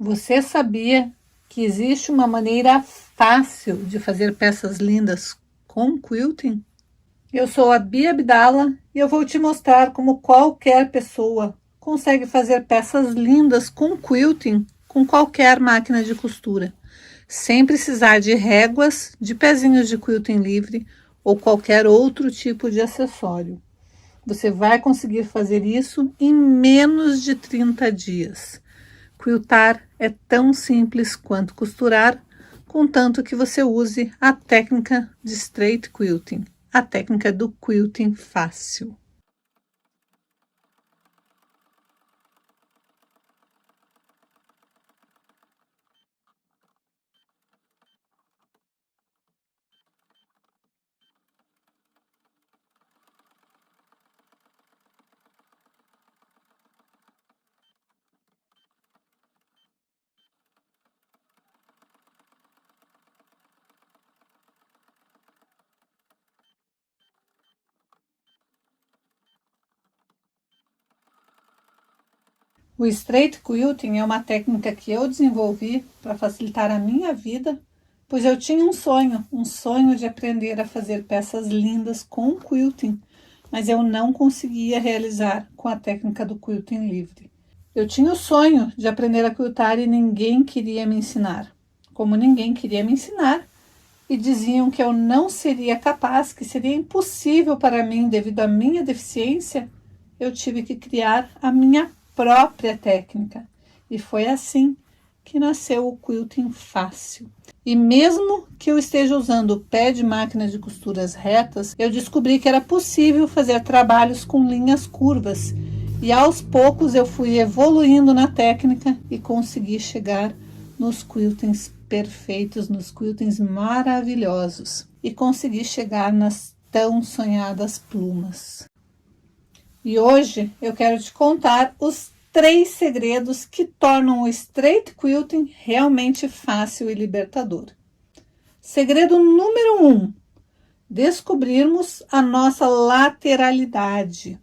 Você sabia que existe uma maneira fácil de fazer peças lindas com quilting? Eu sou a Bia Abdala e eu vou te mostrar como qualquer pessoa consegue fazer peças lindas com quilting com qualquer máquina de costura, sem precisar de réguas, de pezinhos de quilting livre ou qualquer outro tipo de acessório. Você vai conseguir fazer isso em menos de 30 dias. Quiltar é tão simples quanto costurar, contanto que você use a técnica de straight quilting, a técnica do quilting fácil. O straight quilting é uma técnica que eu desenvolvi para facilitar a minha vida, pois eu tinha um sonho de aprender a fazer peças lindas com quilting, mas eu não conseguia realizar com a técnica do quilting livre. Eu tinha o sonho de aprender a quiltar e ninguém queria me ensinar. Como ninguém queria me ensinar, e diziam que eu não seria capaz, que seria impossível para mim devido à minha deficiência, eu tive que criar a minha própria técnica. E foi assim que nasceu o quilting fácil. E mesmo que eu esteja usando o pé de máquina de costuras retas, eu descobri que era possível fazer trabalhos com linhas curvas. E aos poucos eu fui evoluindo na técnica e consegui chegar nos quiltings perfeitos, nos quiltings maravilhosos. E consegui chegar nas tão sonhadas plumas. E hoje eu quero te contar os 3 segredos que tornam o straight quilting realmente fácil e libertador. Segredo número 1: descobrirmos a nossa lateralidade.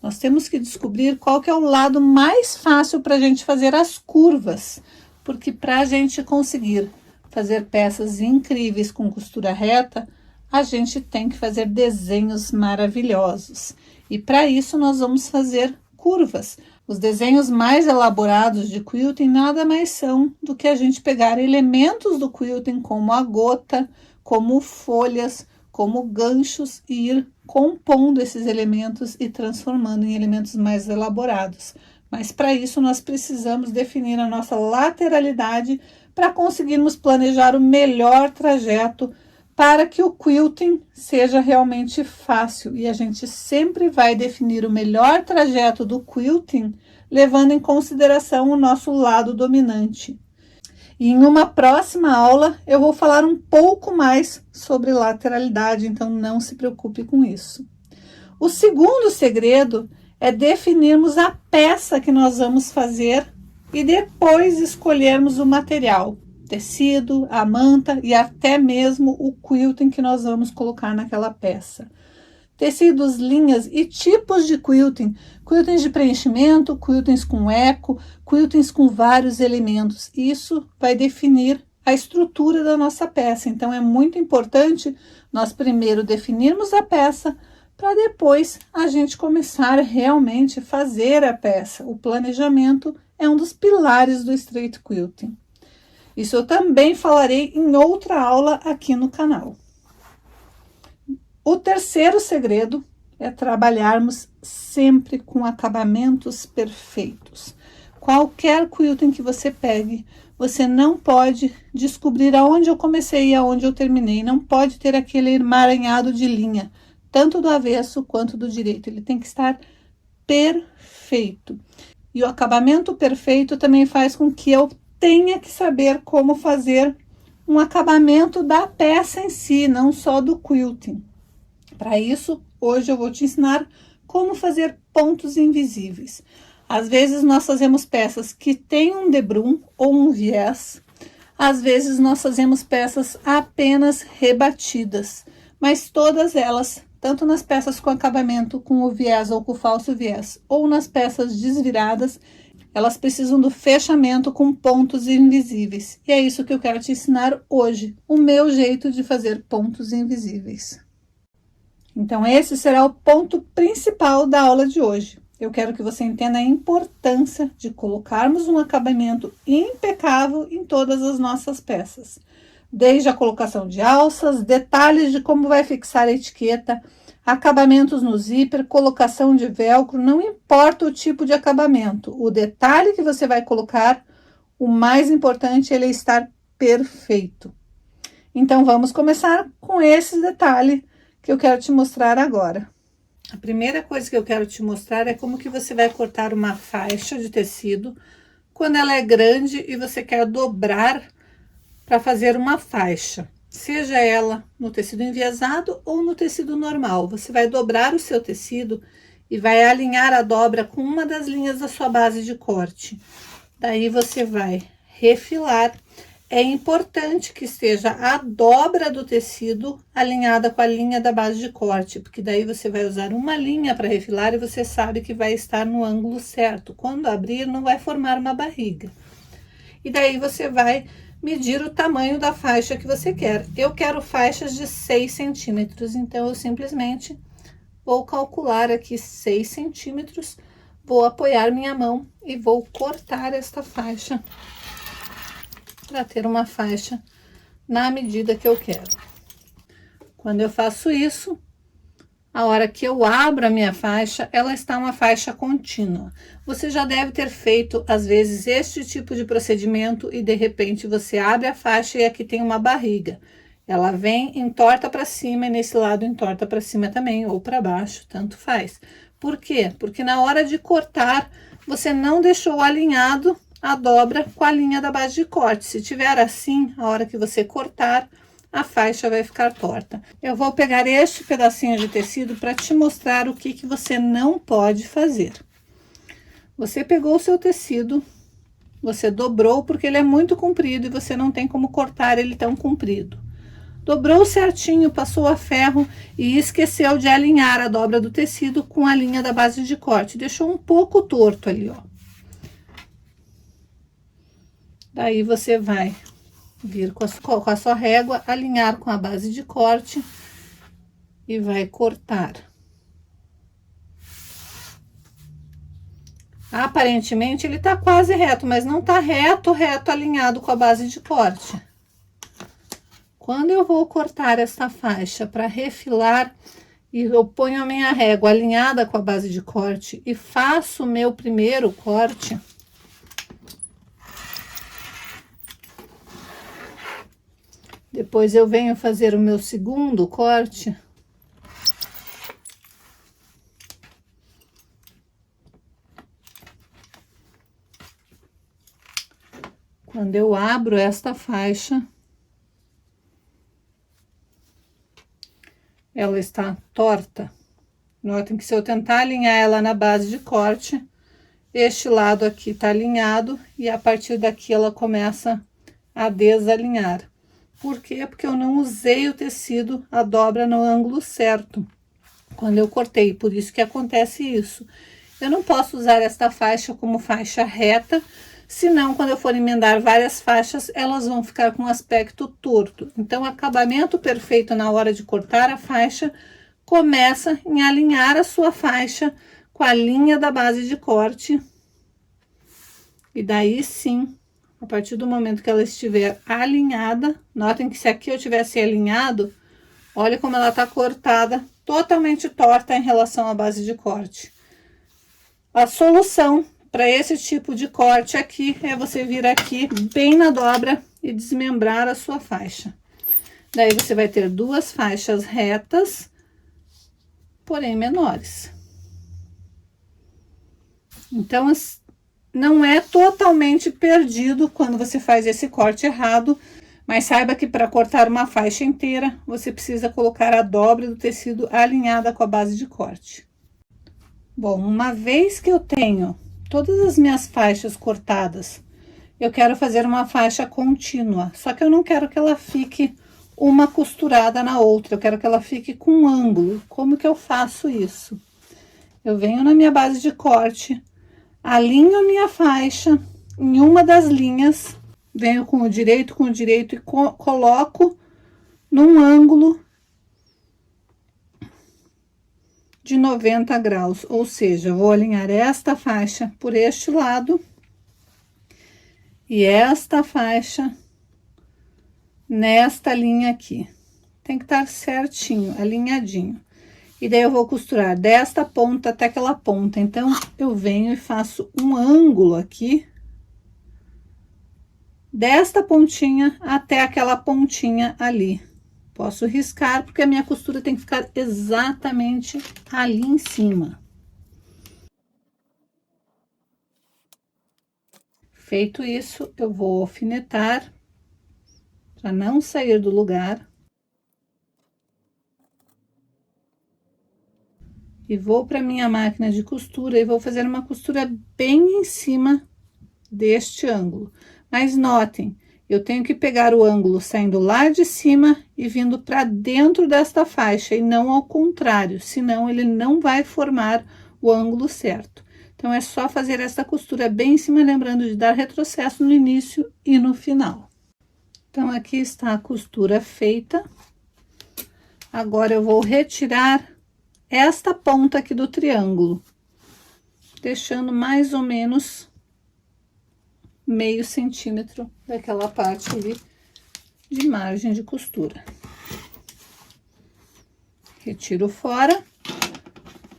Nós temos que descobrir qual que é o lado mais fácil para a gente fazer as curvas, porque para a gente conseguir fazer peças incríveis com costura reta, a gente tem que fazer desenhos maravilhosos. E para isso nós vamos fazer curvas. Os desenhos mais elaborados de quilting nada mais são do que a gente pegar elementos do quilting, como a gota, como folhas, como ganchos, e ir compondo esses elementos e transformando em elementos mais elaborados. Mas para isso nós precisamos definir a nossa lateralidade para conseguirmos planejar o melhor trajeto para que o quilting seja realmente fácil. E a gente sempre vai definir o melhor trajeto do quilting levando em consideração o nosso lado dominante. E em uma próxima aula eu vou falar um pouco mais sobre lateralidade, então não se preocupe com isso. O segundo segredo é definirmos a peça que nós vamos fazer e depois escolhermos o material, tecido, a manta e até mesmo o quilting que nós vamos colocar naquela peça. Tecidos, linhas e tipos de quilting, quiltings de preenchimento, quiltings com eco, quiltings com vários elementos. Isso vai definir a estrutura da nossa peça. Então é muito importante nós primeiro definirmos a peça para depois a gente começar realmente a fazer a peça. O planejamento é um dos pilares do straight quilting. Isso eu também falarei em outra aula aqui no canal. O terceiro segredo é trabalharmos sempre com acabamentos perfeitos. Qualquer quilting que você pegue, você não pode descobrir aonde eu comecei e aonde eu terminei. Não pode ter aquele emaranhado de linha, tanto do avesso quanto do direito. Ele tem que estar perfeito. E o acabamento perfeito também faz com que eu tenha que saber como fazer um acabamento da peça em si, não só do quilting. Para isso, hoje eu vou te ensinar como fazer pontos invisíveis. Às vezes nós fazemos peças que têm um debrum ou um viés. Às vezes nós fazemos peças apenas rebatidas, mas todas elas, tanto nas peças com acabamento com o viés ou com o falso viés, ou nas peças desviradas, elas precisam do fechamento com pontos invisíveis. E é isso que eu quero te ensinar hoje, o meu jeito de fazer pontos invisíveis. Então, esse será o ponto principal da aula de hoje. Eu quero que você entenda a importância de colocarmos um acabamento impecável em todas as nossas peças. Desde a colocação de alças, detalhes de como vai fixar a etiqueta, acabamentos no zíper, colocação de velcro, não importa o tipo de acabamento, o detalhe que você vai colocar, o mais importante é ele estar perfeito. Então, vamos começar com esse detalhe que eu quero te mostrar agora. A primeira coisa que eu quero te mostrar é como que você vai cortar uma faixa de tecido quando ela é grande e você quer dobrar para fazer uma faixa. Seja ela no tecido enviesado ou no tecido normal. Você vai dobrar o seu tecido e vai alinhar a dobra com uma das linhas da sua base de corte. Daí você vai refilar. É importante que esteja a dobra do tecido alinhada com a linha da base de corte, porque daí você vai usar uma linha para refilar e você sabe que vai estar no ângulo certo. Quando abrir, não vai formar uma barriga. E daí você vai medir o tamanho da faixa que você quer. Eu quero faixas de 6 centímetros, então eu simplesmente vou calcular aqui 6 centímetros, vou apoiar minha mão e vou cortar esta faixa para ter uma faixa na medida que eu quero. Quando eu faço isso, a hora que eu abro a minha faixa, ela está uma faixa contínua. Você já deve ter feito, às vezes, este tipo de procedimento e, de repente, você abre a faixa e aqui tem uma barriga. Ela vem entorta para cima e nesse lado entorta para cima também, ou para baixo, tanto faz. Por quê? Porque na hora de cortar, você não deixou alinhado a dobra com a linha da base de corte. Se tiver assim, a hora que você cortar, a faixa vai ficar torta. Eu vou pegar este pedacinho de tecido para te mostrar o que você não pode fazer. Você pegou o seu tecido, você dobrou porque ele é muito comprido e você não tem como cortar ele tão comprido. Dobrou certinho, passou a ferro e esqueceu de alinhar a dobra do tecido com a linha da base de corte. Deixou um pouco torto ali, ó. Daí você vai vir com a sua régua, alinhar com a base de corte e vai cortar. Aparentemente ele tá quase reto, mas não tá reto alinhado com a base de corte. Quando eu vou cortar essa faixa para refilar e eu ponho a minha régua alinhada com a base de corte e faço o meu primeiro corte, depois eu venho fazer o meu segundo corte. Quando eu abro esta faixa, ela está torta. Notem que se eu tentar alinhar ela na base de corte, este lado aqui tá alinhado e a partir daqui ela começa a desalinhar. Por quê? Porque eu não usei o tecido, a dobra no ângulo certo, quando eu cortei, por isso que acontece isso. Eu não posso usar esta faixa como faixa reta, senão quando eu for emendar várias faixas, elas vão ficar com um aspecto torto. Então, o acabamento perfeito na hora de cortar a faixa, começa em alinhar a sua faixa com a linha da base de corte. E daí sim, a partir do momento que ela estiver alinhada, notem que se aqui eu tivesse alinhado, olha como ela tá cortada, totalmente torta em relação à base de corte. A solução para esse tipo de corte aqui é você vir aqui bem na dobra e desmembrar a sua faixa. Daí você vai ter duas faixas retas, porém menores. Então, não é totalmente perdido quando você faz esse corte errado, mas saiba que para cortar uma faixa inteira, você precisa colocar a dobra do tecido alinhada com a base de corte. Bom, uma vez que eu tenho todas as minhas faixas cortadas, eu quero fazer uma faixa contínua, só que eu não quero que ela fique uma costurada na outra, eu quero que ela fique com um ângulo. Como que eu faço isso? Eu venho na minha base de corte, alinho a minha faixa em uma das linhas, venho com o direito e coloco num ângulo de 90 graus, ou seja, eu vou alinhar esta faixa por este lado e esta faixa nesta linha aqui. Tem que estar certinho, alinhadinho. E daí eu vou costurar desta ponta até aquela ponta. Então, eu venho e faço um ângulo aqui, desta pontinha até aquela pontinha ali. Posso riscar, porque a minha costura tem que ficar exatamente ali em cima. Feito isso, eu vou alfinetar para não sair do lugar. E vou para minha máquina de costura e vou fazer uma costura bem em cima deste ângulo. Mas notem, eu tenho que pegar o ângulo saindo lá de cima e vindo para dentro desta faixa e não ao contrário, senão ele não vai formar o ângulo certo. Então, é só fazer essa costura bem em cima, lembrando de dar retrocesso no início e no final. Então, aqui está a costura feita. Agora, eu vou retirar esta ponta aqui do triângulo, deixando mais ou menos meio centímetro daquela parte ali de margem de costura. Retiro fora,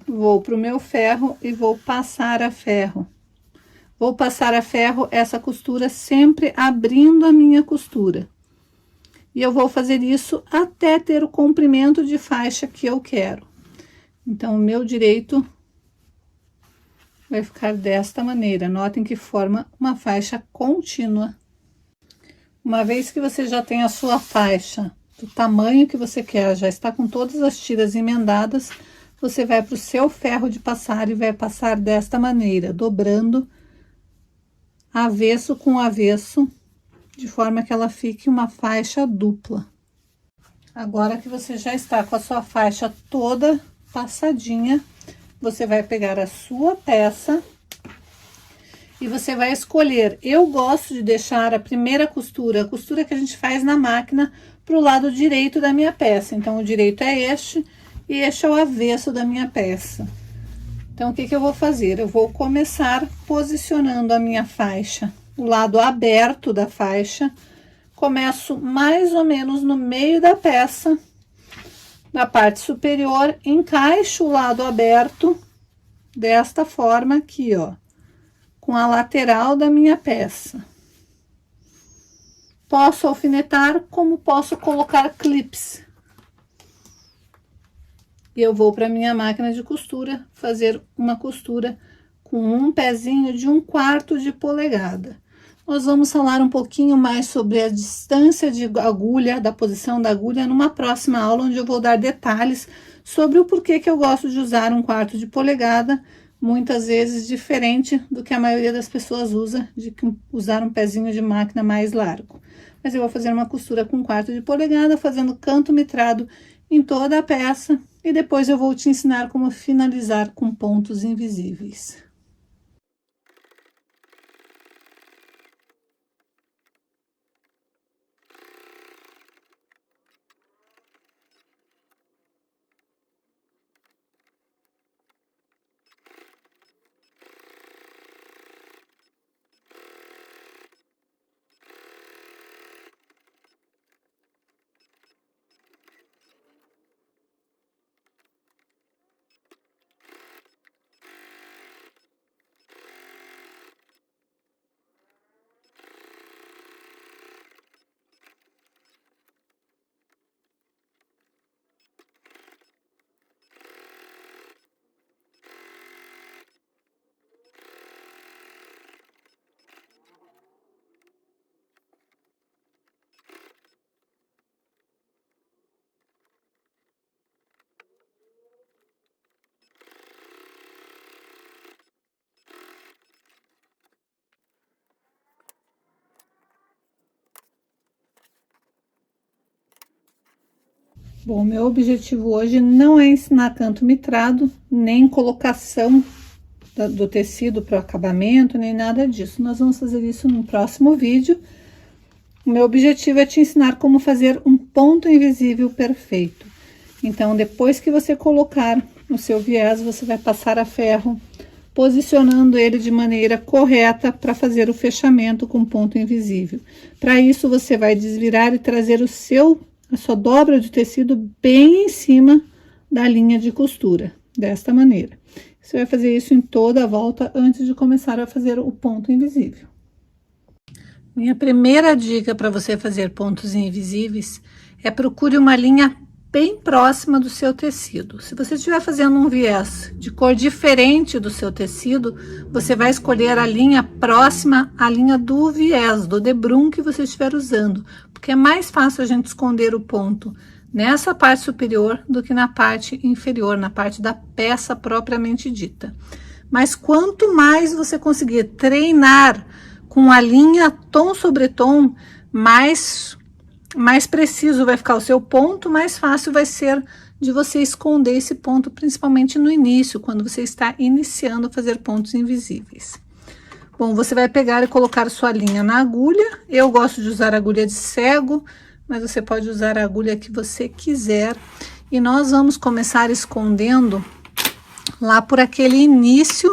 vou para o meu ferro e vou passar a ferro. Vou passar a ferro essa costura sempre abrindo a minha costura. E eu vou fazer isso até ter o comprimento de faixa que eu quero. Então, o meu direito vai ficar desta maneira. Notem que forma uma faixa contínua. Uma vez que você já tem a sua faixa do tamanho que você quer, já está com todas as tiras emendadas, você vai para o seu ferro de passar e vai passar desta maneira, dobrando avesso com avesso, de forma que ela fique uma faixa dupla. Agora que você já está com a sua faixa toda passadinha, você vai pegar a sua peça e você vai escolher. Eu gosto de deixar a primeira costura, a costura que a gente faz na máquina, para o lado direito da minha peça. Então, o direito é este e este é o avesso da minha peça. Então, o que que eu vou fazer? Eu vou começar posicionando a minha faixa, o lado aberto da faixa. Começo mais ou menos no meio da peça, na parte superior, encaixo o lado aberto desta forma aqui, ó, com a lateral da minha peça. Posso alfinetar, como posso colocar clips. E eu vou para minha máquina de costura fazer uma costura com um pezinho de 1/4 de polegada. Nós vamos falar um pouquinho mais sobre a distância de agulha, da posição da agulha, numa próxima aula, onde eu vou dar detalhes sobre o porquê que eu gosto de usar 1/4 de polegada, muitas vezes diferente do que a maioria das pessoas usa, de usar um pezinho de máquina mais largo. Mas eu vou fazer uma costura com 1/4 de polegada, fazendo canto mitrado em toda a peça, e depois eu vou te ensinar como finalizar com pontos invisíveis. Bom, meu objetivo hoje não é ensinar canto mitrado, nem colocação do tecido para o acabamento, nem nada disso. Nós vamos fazer isso no próximo vídeo. O meu objetivo é te ensinar como fazer um ponto invisível perfeito. Então, depois que você colocar no seu viés, você vai passar a ferro, posicionando ele de maneira correta para fazer o fechamento com ponto invisível. Para isso, você vai desvirar e trazer a sua dobra de tecido bem em cima da linha de costura, desta maneira. Você vai fazer isso em toda a volta antes de começar a fazer o ponto invisível. Minha primeira dica para você fazer pontos invisíveis é procure uma linha bem próxima do seu tecido. Se você estiver fazendo um viés de cor diferente do seu tecido, você vai escolher a linha próxima à linha do viés, do debrum que você estiver usando, porque é mais fácil a gente esconder o ponto nessa parte superior do que na parte inferior, na parte da peça propriamente dita. Mas quanto mais você conseguir treinar com a linha tom sobre tom, mais preciso vai ficar o seu ponto, mais fácil vai ser de você esconder esse ponto, principalmente no início, quando você está iniciando a fazer pontos invisíveis. Bom, você vai pegar e colocar sua linha na agulha. Eu gosto de usar agulha de cego, mas você pode usar a agulha que você quiser. E nós vamos começar escondendo lá por aquele início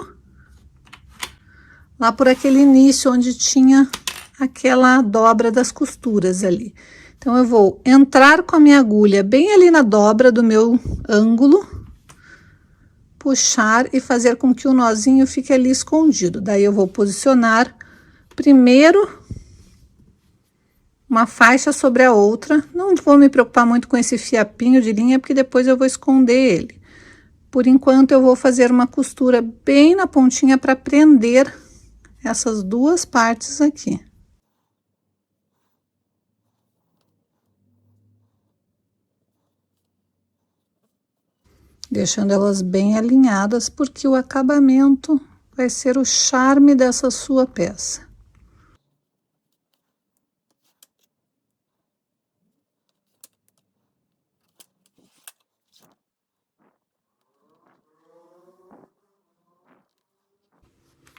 onde tinha aquela dobra das costuras ali. Então, eu vou entrar com a minha agulha bem ali na dobra do meu ângulo, puxar e fazer com que o nozinho fique ali escondido. Daí, eu vou posicionar primeiro uma faixa sobre a outra. Não vou me preocupar muito com esse fiapinho de linha, porque depois eu vou esconder ele. Por enquanto, eu vou fazer uma costura bem na pontinha para prender essas duas partes aqui. Deixando elas bem alinhadas, porque o acabamento vai ser o charme dessa sua peça.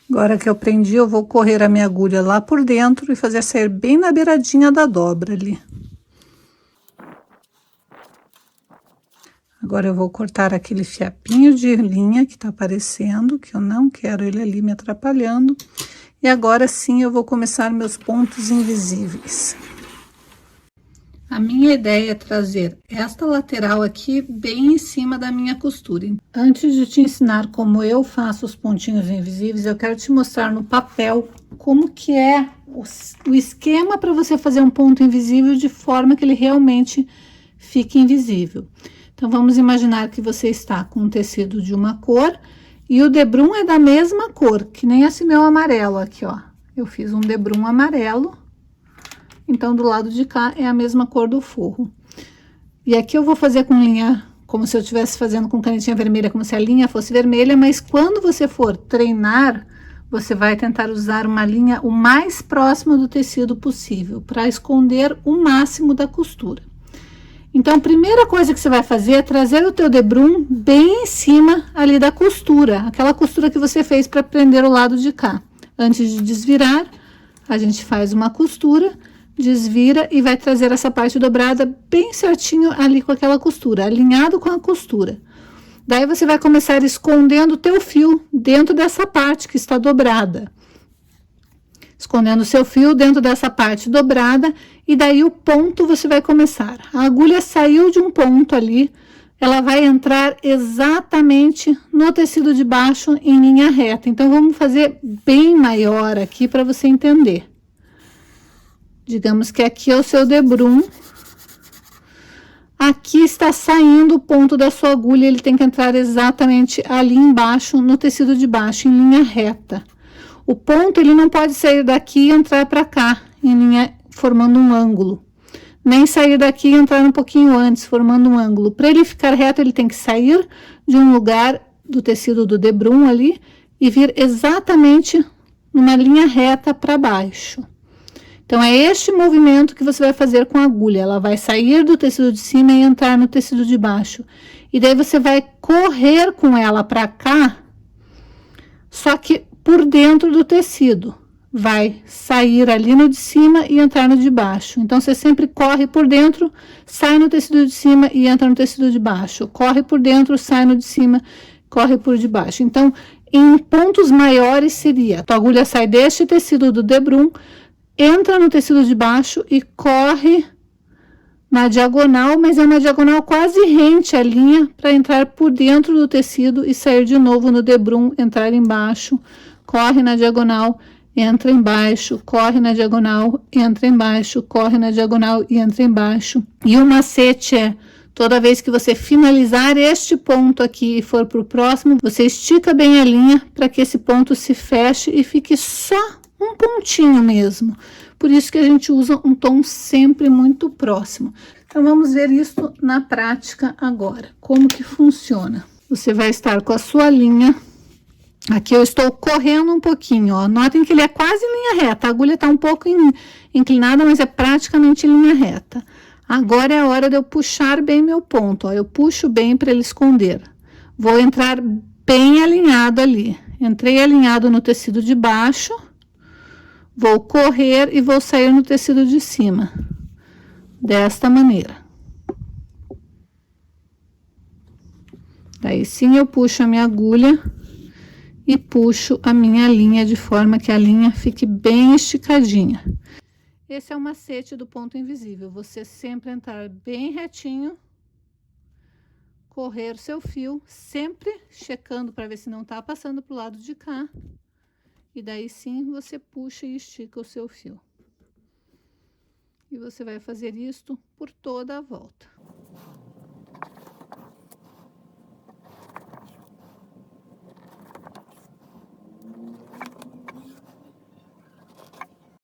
Agora que eu prendi, eu vou correr a minha agulha lá por dentro e fazer sair bem na beiradinha da dobra ali. Agora eu vou cortar aquele fiapinho de linha que tá aparecendo, que eu não quero ele ali me atrapalhando. E agora sim eu vou começar meus pontos invisíveis. A minha ideia é trazer esta lateral aqui bem em cima da minha costura. Antes de te ensinar como eu faço os pontinhos invisíveis, eu quero te mostrar no papel como que é o esquema para você fazer um ponto invisível de forma que ele realmente fique invisível. Então, vamos imaginar que você está com um tecido de uma cor e o debrum é da mesma cor, que nem esse meu amarelo aqui, ó. Eu fiz um debrum amarelo. Então, do lado de cá é a mesma cor do forro. E aqui eu vou fazer com linha, como se eu estivesse fazendo com canetinha vermelha, como se a linha fosse vermelha, mas quando você for treinar, você vai tentar usar uma linha o mais próximo do tecido possível, para esconder o máximo da costura. Então, a primeira coisa que você vai fazer é trazer o teu debrum bem em cima ali da costura, aquela costura que você fez para prender o lado de cá. Antes de desvirar, a gente faz uma costura, desvira e vai trazer essa parte dobrada bem certinho ali com aquela costura, alinhado com a costura. Daí você vai começar escondendo o teu fio dentro dessa parte que está dobrada. Escondendo o seu fio dentro dessa parte dobrada, e daí o ponto você vai começar. A agulha saiu de um ponto ali, ela vai entrar exatamente no tecido de baixo em linha reta. Então, vamos fazer bem maior aqui para você entender. Digamos que aqui é o seu debrum. Aqui está saindo o ponto da sua agulha, ele tem que entrar exatamente ali embaixo, no tecido de baixo, em linha reta. O ponto, ele não pode sair daqui e entrar para cá, em linha, formando um ângulo. Nem sair daqui e entrar um pouquinho antes, formando um ângulo. Para ele ficar reto, ele tem que sair de um lugar do tecido do debrum ali e vir exatamente numa linha reta para baixo. Então, é este movimento que você vai fazer com a agulha. Ela vai sair do tecido de cima e entrar no tecido de baixo. E daí, você vai correr com ela para cá, só que por dentro do tecido. Vai sair ali no de cima e entrar no de baixo. Então, você sempre corre por dentro, sai no tecido de cima e entra no tecido de baixo. Corre por dentro, sai no de cima, corre por de baixo. Então, em pontos maiores seria, tua agulha sai deste tecido do debrum, entra no tecido de baixo e corre na diagonal, mas é uma diagonal quase rente à linha para entrar por dentro do tecido e sair de novo no debrum, entrar embaixo, corre na diagonal, entra embaixo, corre na diagonal, entra embaixo, corre na diagonal e entra embaixo. E o macete é, toda vez que você finalizar este ponto aqui e for para o próximo, você estica bem a linha para que esse ponto se feche e fique só um pontinho mesmo. Por isso que a gente usa um tom sempre muito próximo. Então, vamos ver isso na prática agora. Como que funciona? Você vai estar com a sua linha. Aqui eu estou correndo um pouquinho, ó. Notem que ele é quase em linha reta. A agulha está um pouco inclinada, mas é praticamente em linha reta. Agora é a hora de eu puxar bem meu ponto, ó. Eu puxo bem para ele esconder. Vou entrar bem alinhado ali. Entrei alinhado no tecido de baixo. Vou correr e vou sair no tecido de cima. Desta maneira. Daí sim eu puxo a minha agulha e puxo a minha linha de forma que a linha fique bem esticadinha. Esse é o macete do ponto invisível. Você sempre entrar bem retinho, correr seu fio, sempre checando para ver se não tá passando pro lado de cá. E daí sim você puxa e estica o seu fio. E você vai fazer isto por toda a volta.